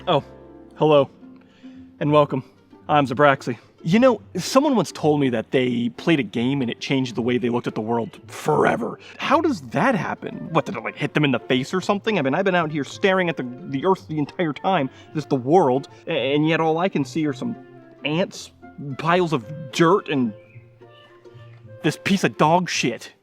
Oh, hello, and welcome. I'm Zabraxi. You know, someone once told me that they played a game and it changed the way they looked at the world forever. How does that happen? What, did it like hit them in the face or something? I mean, I've been out here staring at the Earth the entire time, just the world, and yet all I can see are some ants, piles of dirt, and this piece of dog shit.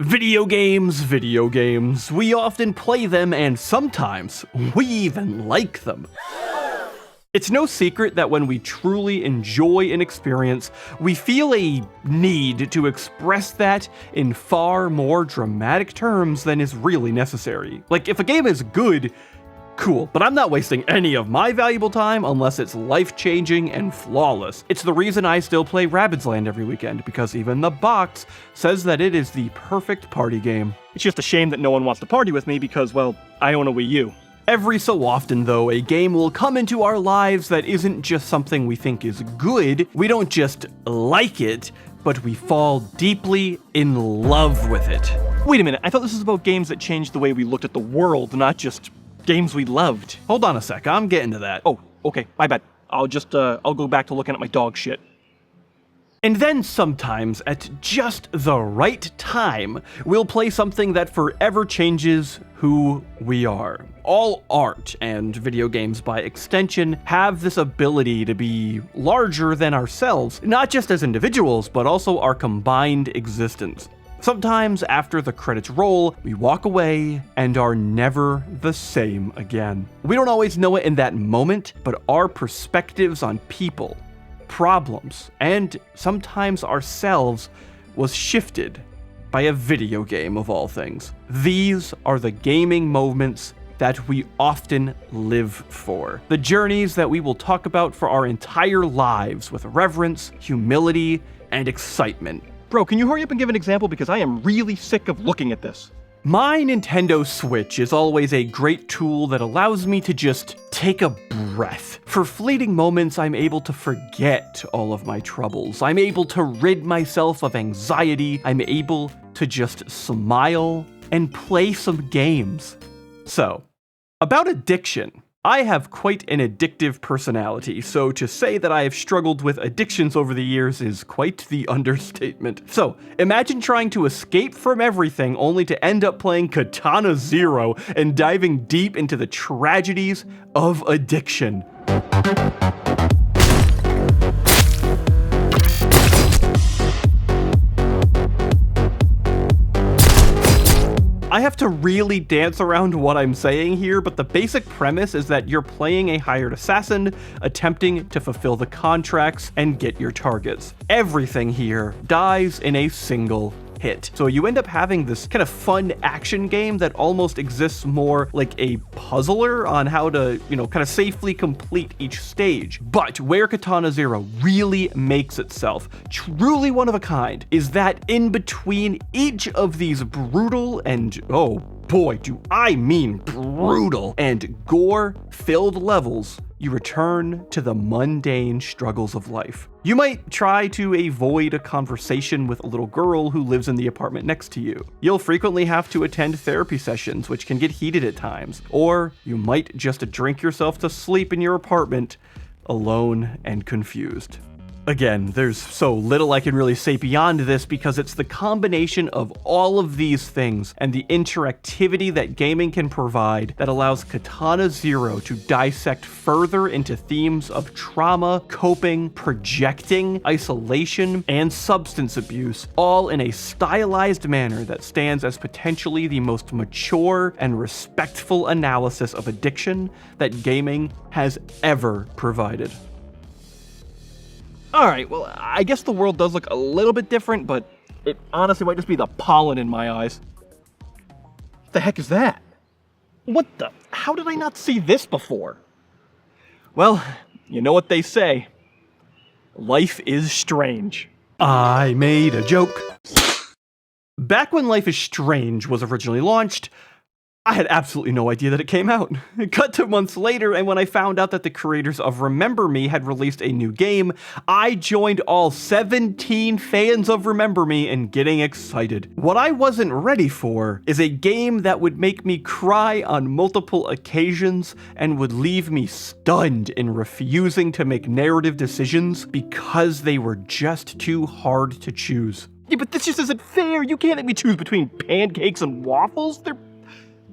Video games. We often play them, and sometimes we even like them. It's no secret that when we truly enjoy an experience, we feel a need to express that in far more dramatic terms than is really necessary. Like, if a game is good, cool, but I'm not wasting any of my valuable time unless it's life-changing and flawless. It's the reason I still play Rabbid's Land every weekend, because even the box says that it is the perfect party game. It's just a shame that no one wants to party with me because, well, I own a Wii U. Every so often, though, a game will come into our lives that isn't just something we think is good. We don't just like it, but we fall deeply in love with it. Wait a minute, I thought this was about games that changed the way we looked at the world, not just games we loved. Hold on a sec, I'm getting to that. Oh, okay, my bad. I'll go back to looking at my dog shit. And then sometimes, at just the right time, we'll play something that forever changes who we are. All art, and video games by extension, have this ability to be larger than ourselves, not just as individuals, but also our combined existence. Sometimes, after the credits roll, we walk away and are never the same again. We don't always know it in that moment, but our perspectives on people, problems, and sometimes ourselves was shifted by a video game of all things. These are the gaming moments that we often live for. The journeys that we will talk about for our entire lives with reverence, humility, and excitement. Bro, can you hurry up and give an example because I am really sick of looking at this. My Nintendo Switch is always a great tool that allows me to just take a breath. For fleeting moments, I'm able to forget all of my troubles. I'm able to rid myself of anxiety. I'm able to just smile and play some games. So, about addiction. I have quite an addictive personality, so to say that I have struggled with addictions over the years is quite the understatement. So, imagine trying to escape from everything only to end up playing Katana Zero and diving deep into the tragedies of addiction. I have to really dance around what I'm saying here, but the basic premise is that you're playing a hired assassin, attempting to fulfill the contracts and get your targets. Everything here dies in a single hit. So you end up having this kind of fun action game that almost exists more like a puzzler on how to, kind of safely complete each stage. But where Katana Zero really makes itself truly one of a kind is that in between each of these brutal and, oh boy, do I mean brutal and gore-filled levels, you return to the mundane struggles of life. You might try to avoid a conversation with a little girl who lives in the apartment next to you. You'll frequently have to attend therapy sessions, which can get heated at times. Or you might just drink yourself to sleep in your apartment, alone and confused. Again, there's so little I can really say beyond this because it's the combination of all of these things and the interactivity that gaming can provide that allows Katana Zero to dissect further into themes of trauma, coping, projecting, isolation, and substance abuse, all in a stylized manner that stands as potentially the most mature and respectful analysis of addiction that gaming has ever provided. Alright, well, I guess the world does look a little bit different, but it honestly might just be the pollen in my eyes. What the heck is that? How did I not see this before? Well, you know what they say. Life is strange. I made a joke. Back when Life is Strange was originally launched, I had absolutely no idea that it came out. Cut to months later, and when I found out that the creators of Remember Me had released a new game, I joined all 17 fans of Remember Me in getting excited. What I wasn't ready for is a game that would make me cry on multiple occasions and would leave me stunned in refusing to make narrative decisions because they were just too hard to choose. Yeah, but this just isn't fair. You can't make me choose between pancakes and waffles.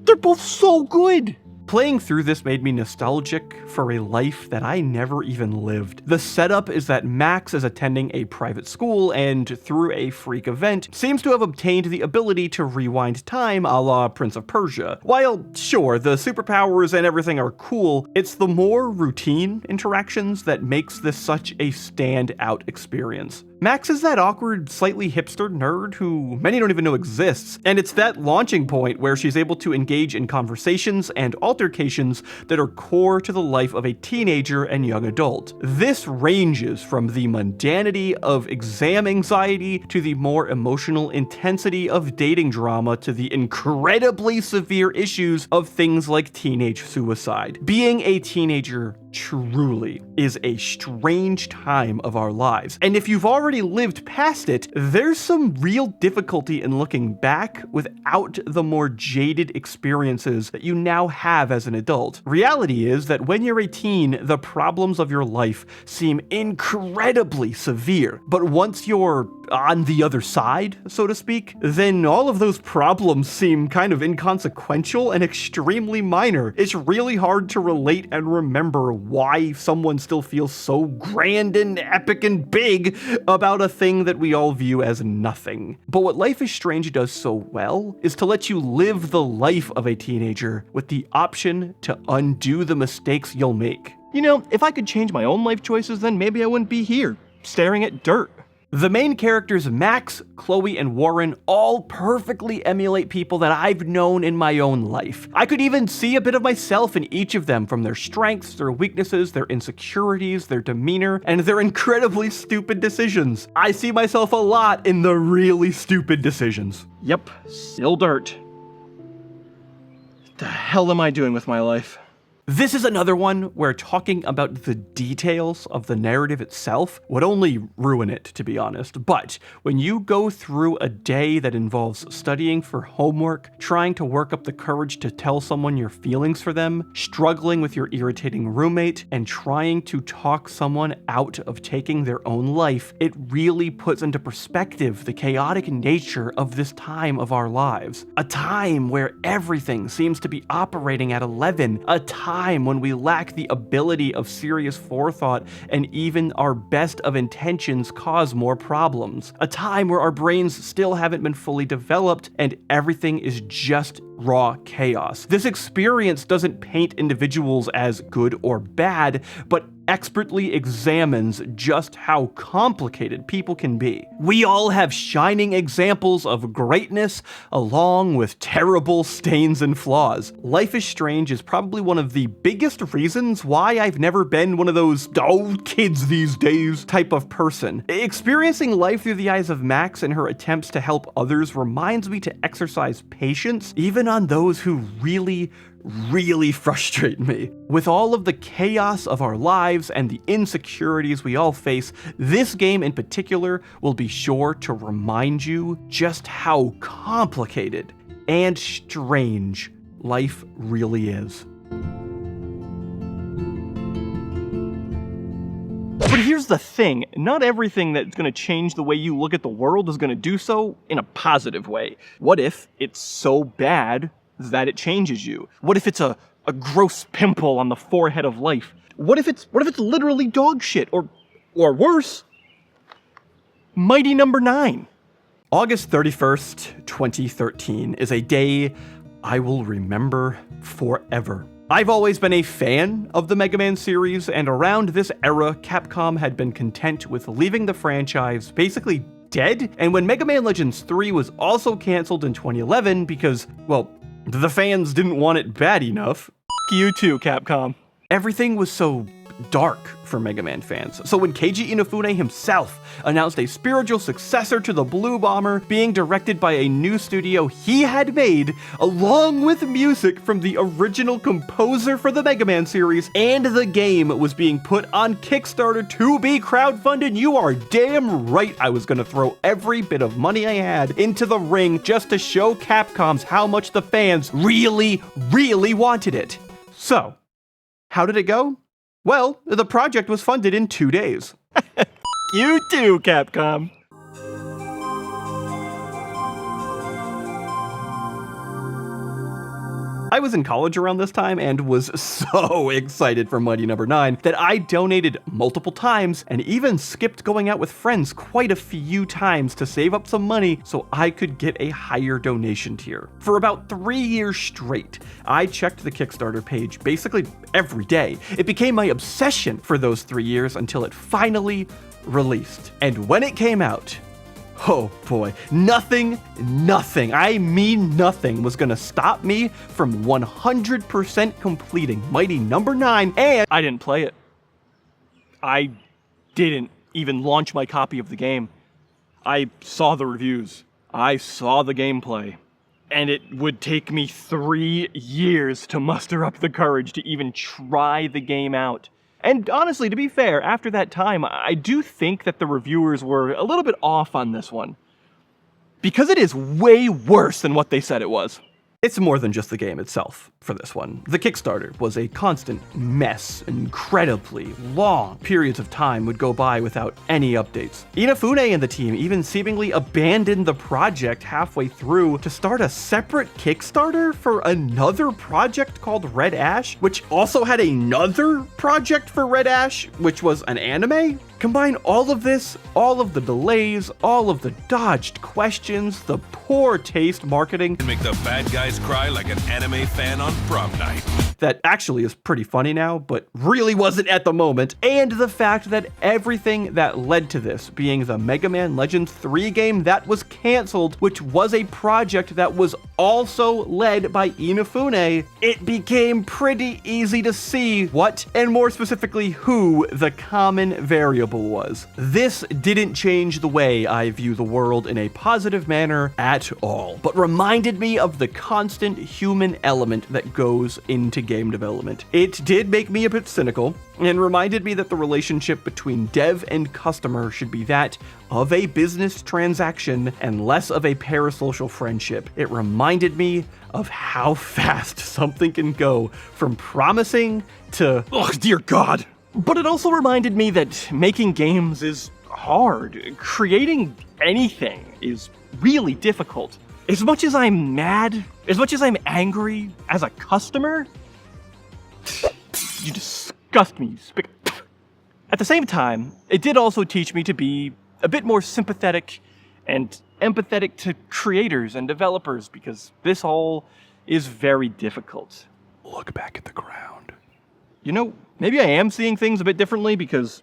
They're both so good. Playing through this made me nostalgic for a life that I never even lived. The setup is that Max is attending a private school and, through a freak event, seems to have obtained the ability to rewind time a la Prince of Persia. While, sure, the superpowers and everything are cool, it's the more routine interactions that makes this such a standout experience. Max is that awkward, slightly hipster nerd who many don't even know exists, and it's that launching point where she's able to engage in conversations and altercations that are core to the life of a teenager and young adult. This ranges from the mundanity of exam anxiety to the more emotional intensity of dating drama to the incredibly severe issues of things like teenage suicide. Being a teenager truly is a strange time of our lives, and if you've already lived past it, there's some real difficulty in looking back without the more jaded experiences that you now have as an adult. Reality is that when you're a teen, the problems of your life seem incredibly severe, but once you're on the other side, so to speak, then all of those problems seem kind of inconsequential and extremely minor. It's really hard to relate and remember why someone still feels so grand and epic and big about a thing that we all view as nothing. But what Life is Strange does so well is to let you live the life of a teenager with the option to undo the mistakes you'll make. You know, if I could change my own life choices, then maybe I wouldn't be here, staring at dirt. The main characters Max, Chloe, and Warren all perfectly emulate people that I've known in my own life. I could even see a bit of myself in each of them, from their strengths, their weaknesses, their insecurities, their demeanor, and their incredibly stupid decisions. I see myself a lot in the really stupid decisions. Yep, still dirt. What the hell am I doing with my life? This is another one where talking about the details of the narrative itself would only ruin it, to be honest. But when you go through a day that involves studying for homework, trying to work up the courage to tell someone your feelings for them, struggling with your irritating roommate, and trying to talk someone out of taking their own life, it really puts into perspective the chaotic nature of this time of our lives. A time where everything seems to be operating at 11, a time when we lack the ability of serious forethought, and even our best of intentions cause more problems. A time where our brains still haven't been fully developed and everything is just raw chaos. This experience doesn't paint individuals as good or bad, but expertly examines just how complicated people can be. We all have shining examples of greatness, along with terrible stains and flaws. Life is Strange is probably one of the biggest reasons why I've never been one of those, oh, kids these days type of person. Experiencing life through the eyes of Max and her attempts to help others reminds me to exercise patience, even on those who really frustrate me. With all of the chaos of our lives and the insecurities we all face, this game in particular will be sure to remind you just how complicated and strange life really is. But here's the thing, not everything that's going to change the way you look at the world is going to do so in a positive way. What if it's so bad that it changes you? What if it's a gross pimple on the forehead of life? What if it's literally dog shit, or worse, Mighty Number 9? August 31st, 2013 is a day I will remember forever. I've always been a fan of the MegaMan series, and around this era, Capcom had been content with leaving the franchise basically dead, and when Mega Man Legends 3 was also cancelled in 2011 because, well, the fans didn't want it bad enough. You too, Capcom. Everything was so dark for Mega Man fans. So when Keiji Inafune himself announced a spiritual successor to the Blue Bomber being directed by a new studio he had made, along with music from the original composer for the Mega Man series, and the game was being put on Kickstarter to be crowdfunded, you are damn right I was gonna throw every bit of money I had into the ring just to show Capcom's how much the fans really, really wanted it. So, how did it go? Well, the project was funded in 2 days. You too, Capcom. I was in college around this time and was so excited for Mighty Number 9 that I donated multiple times and even skipped going out with friends quite a few times to save up some money so I could get a higher donation tier. For about 3 years straight, I checked the Kickstarter page basically every day. It became my obsession for those 3 years until it finally released. And when it came out, oh boy, nothing, I mean nothing was gonna stop me from 100% completing Mighty Number 9, and I didn't play it. I didn't even launch my copy of the game. I saw the reviews. I saw the gameplay. And it would take me 3 years to muster up the courage to even try the game out. And honestly, to be fair, after that time, I do think that the reviewers were a little bit off on this one. Because it is way worse than what they said it was. it's more than just the game itself for this one. The Kickstarter was a constant mess. Incredibly long periods of time would go by without any updates. Inafune and the team even seemingly abandoned the project halfway through to start a separate Kickstarter for another project called Red Ash, which also had another project for Red Ash, which was an anime. Combine all of this, all of the delays, all of the dodged questions, the poor taste marketing. Make the bad guys cry like an anime fan on prom night. That actually is pretty funny now, but really wasn't at the moment. And the fact that everything that led to this, being the Mega Man Legends 3 game that was canceled, which was a project that was also led by Inafune, it became pretty easy to see what, and more specifically who, the common variable was. This didn't change the way I view the world in a positive manner at all, but reminded me of the constant human element that goes into game development. It did make me a bit cynical, and reminded me that the relationship between dev and customer should be that of a business transaction and less of a parasocial friendship. It reminded me of how fast something can go from promising to, oh dear God. But it also reminded me that making games is hard. Creating anything is really difficult. As much as I'm mad, as much as I'm angry as a customer, you disgust me. At the same time, it did also teach me to be a bit more sympathetic and empathetic to creators and developers, because this all is very difficult. Look back at the ground. You know, maybe I am seeing things a bit differently because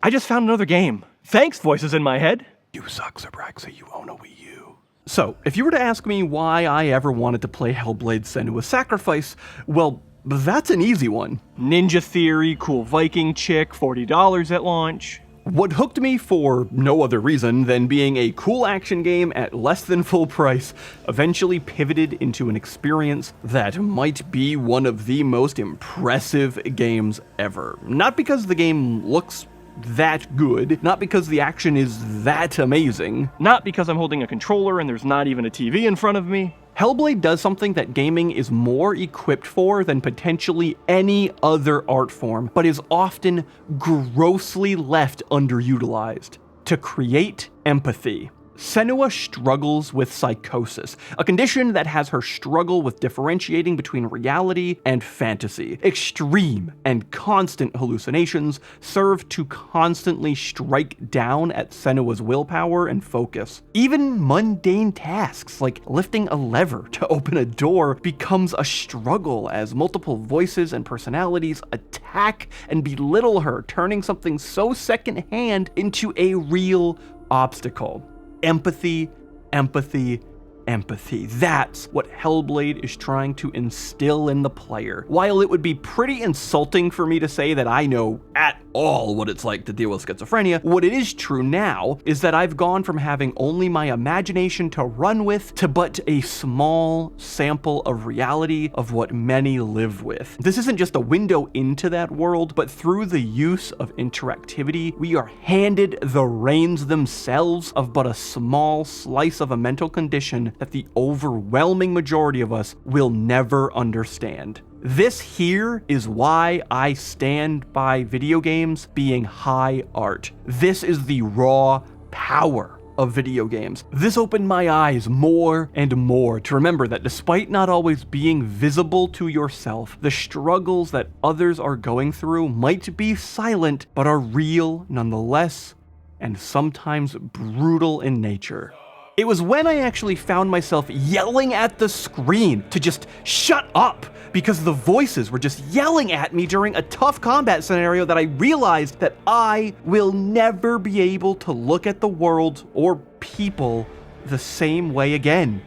I just found another game. Thanks, voices in my head. You suck, Zabraxa. You own a Wii U. So, if you were to ask me why I ever wanted to play Hellblade Senua's Sacrifice, well, that's an easy one. Ninja Theory, cool Viking chick, $40 at launch. What hooked me for no other reason than being a cool action game at less than full price eventually pivoted into an experience that might be one of the most impressive games ever. Not because the game looks that good, not because the action is that amazing, not because I'm holding a controller and there's not even a TV in front of me. Hellblade does something that gaming is more equipped for than potentially any other art form, but is often grossly left underutilized: to create empathy. Senua struggles with psychosis, a condition that has her struggle with differentiating between reality and fantasy. Extreme and constant hallucinations serve to constantly strike down at Senua's willpower and focus. Even mundane tasks like lifting a lever to open a door becomes a struggle as multiple voices and personalities attack and belittle her, turning something so secondhand into a real obstacle. Empathy, empathy, empathy. That's what Hellblade is trying to instill in the player. While it would be pretty insulting for me to say that I know at all what it's like to deal with schizophrenia, what it is true now is that I've gone from having only my imagination to run with to but a small sample of reality of what many live with. This isn't just a window into that world, but through the use of interactivity, we are handed the reins themselves of but a small slice of a mental condition that the overwhelming majority of us will never understand. This here is why I stand by video games being high art. This is the raw power of video games. This opened my eyes more and more to remember that despite not always being visible to yourself, the struggles that others are going through might be silent, but are real nonetheless, and sometimes brutal in nature. It was when I actually found myself yelling at the screen to just shut up because the voices were just yelling at me during a tough combat scenario that I realized that I will never be able to look at the world or people the same way again.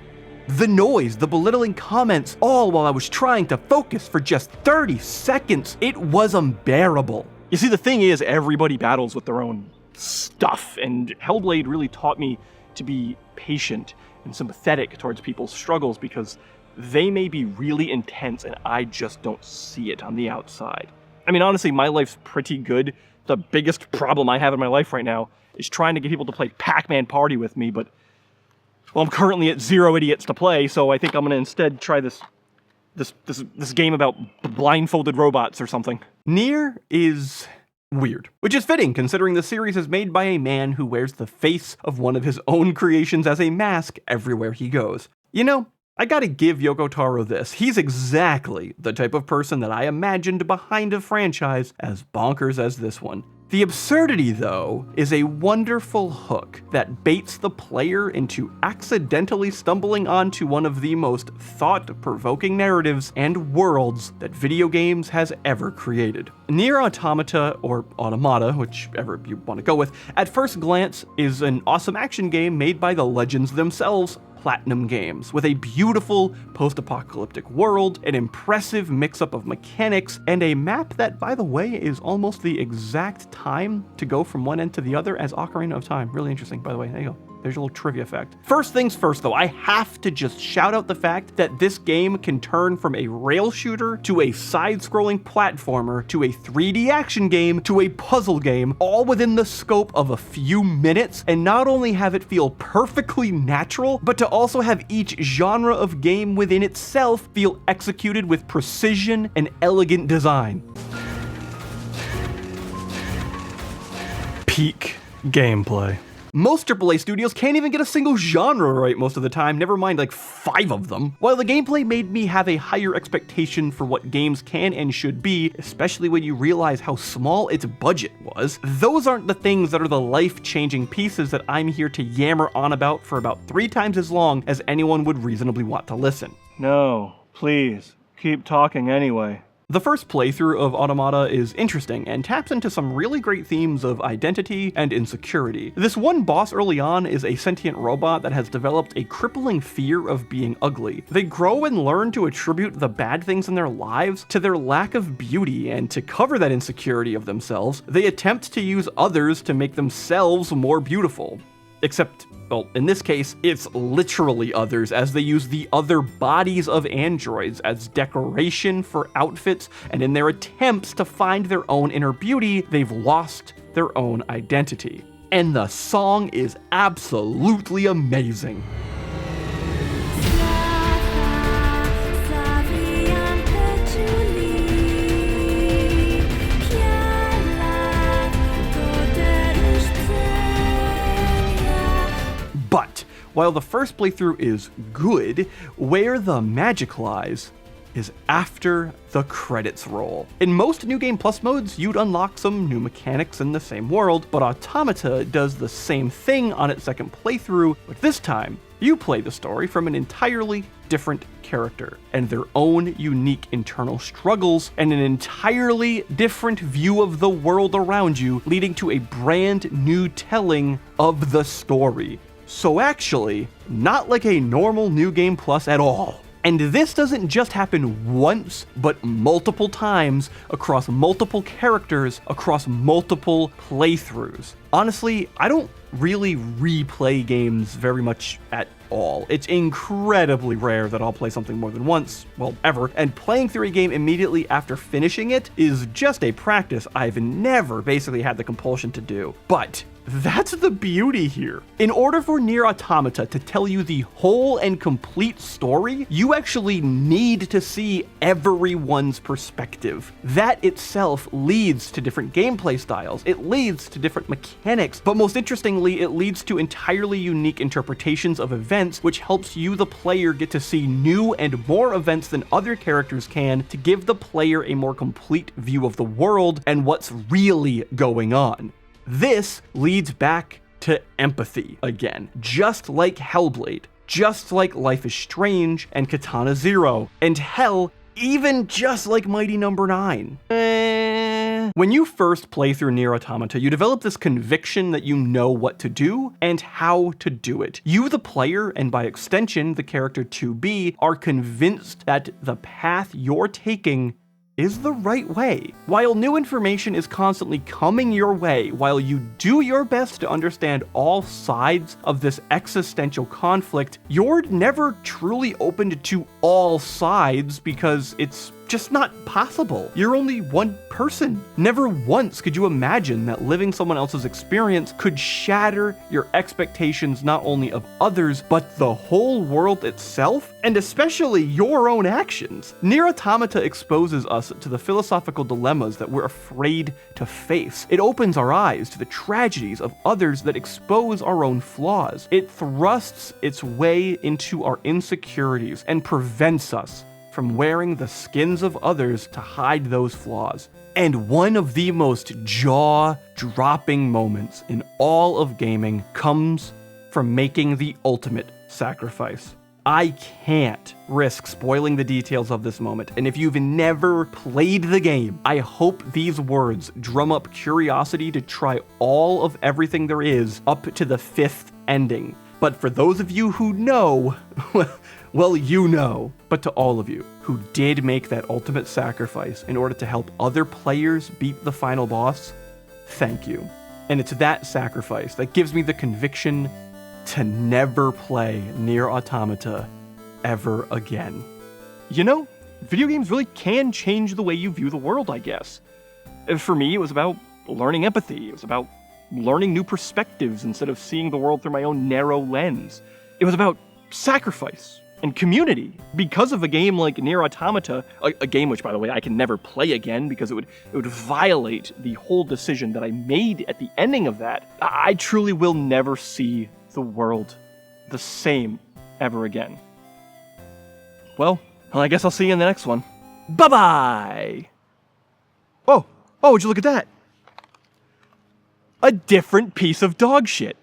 The noise, the belittling comments, all while I was trying to focus for just 30 seconds. It was unbearable. You see, the thing is, everybody battles with their own stuff, and Hellblade really taught me to be patient and sympathetic towards people's struggles because they may be really intense and I just don't see it on the outside. I mean, honestly, my life's pretty good. The biggest problem I have in my life right now is trying to get people to play Pac-Man Party with me, but, well, I'm currently at 0 idiots to play, so I think I'm gonna instead try this game about blindfolded robots or something. Nier is weird, which is fitting considering the series is made by a man who wears the face of one of his own creations as a mask everywhere he goes. You know, I gotta give Yoko Taro this. He's exactly the type of person that I imagined behind a franchise as bonkers as this one. The absurdity, though, is a wonderful hook that baits the player into accidentally stumbling onto one of the most thought-provoking narratives and worlds that video games has ever created. Nier Automata, or Automata, whichever you want to go with, at first glance is an awesome action game made by the legends themselves, Platinum Games, with a beautiful post-apocalyptic world, an impressive mix-up of mechanics, and a map that, by the way, is almost the exact time to go from one end to the other as Ocarina of Time. Really interesting, by the way. There you go. There's a little trivia fact. First things first, though, I have to just shout out the fact that this game can turn from a rail shooter to a side-scrolling platformer to a 3D action game to a puzzle game, all within the scope of a few minutes, and not only have it feel perfectly natural, but to also have each genre of game within itself feel executed with precision and elegant design. Peak gameplay. Most AAA studios can't even get a single genre right most of the time, never mind like 5 of them. While the gameplay made me have a higher expectation for what games can and should be, especially when you realize how small its budget was, those aren't the things that are the life-changing pieces that I'm here to yammer on about for about 3 times as long as anyone would reasonably want to listen. No, please, keep talking anyway. The first playthrough of Automata is interesting and taps into some really great themes of identity and insecurity. This one boss early on is a sentient robot that has developed a crippling fear of being ugly. They grow and learn to attribute the bad things in their lives to their lack of beauty, and to cover that insecurity of themselves, they attempt to use others to make themselves more beautiful. Except, well, in this case, it's literally others, as they use the other bodies of androids as decoration for outfits, and in their attempts to find their own inner beauty, they've lost their own identity. And the song is absolutely amazing. But while the first playthrough is good, where the magic lies is after the credits roll. In most New Game Plus modes, you'd unlock some new mechanics in the same world, but Automata does the same thing on its second playthrough, but this time, you play the story from an entirely different character and their own unique internal struggles and an entirely different view of the world around you, leading to a brand new telling of the story. So actually, not like a normal New Game Plus at all. And this doesn't just happen once, but multiple times across multiple characters, across multiple playthroughs. Honestly, I don't really replay games very much at all. It's incredibly rare that I'll play something more than once, well, ever, and playing through a game immediately after finishing it is just a practice I've never basically had the compulsion to do. But that's the beauty here. In order for Nier Automata to tell you the whole and complete story, you actually need to see everyone's perspective. That itself leads to different gameplay styles. It leads to different mechanics, but most interestingly, it leads to entirely unique interpretations of events, which helps you, the player, get to see new and more events than other characters can to give the player a more complete view of the world and what's really going on. This leads back to empathy again, just like Hellblade, just like Life is Strange and Katana Zero, and hell, even just like Mighty Number 9. When you first play through Nier Automata, you develop this conviction that you know what to do and how to do it. You, the player, and by extension, the character 2B, are convinced that the path you're taking is the right way. While new information is constantly coming your way, while you do your best to understand all sides of this existential conflict, you're never truly opened to all sides because it's just not possible. You're only one person. Never once could you imagine that living someone else's experience could shatter your expectations not only of others, but the whole world itself, and especially your own actions. Nier Automata exposes us to the philosophical dilemmas that we're afraid to face. It opens our eyes to the tragedies of others that expose our own flaws. It thrusts its way into our insecurities and prevents us from wearing the skins of others to hide those flaws. And one of the most jaw-dropping moments in all of gaming comes from making the ultimate sacrifice. I can't risk spoiling the details of this moment, and if you've never played the game, I hope these words drum up curiosity to try all of everything there is up to the 5th ending. But for those of you who know, well, you know. But to all of you who did make that ultimate sacrifice in order to help other players beat the final boss, thank you. And it's that sacrifice that gives me the conviction to never play Nier Automata ever again. You know, video games really can change the way you view the world, I guess. For me, it was about learning empathy. It was about learning new perspectives instead of seeing the world through my own narrow lens. It was about sacrifice and community. Because of a game like Nier Automata, a game which, by the way, I can never play again because it would violate the whole decision that I made at the ending of that, I truly will never see the world the same ever again. Well, I guess I'll see you in the next one. Bye-bye! Oh, would you look at that? A different piece of dog shit.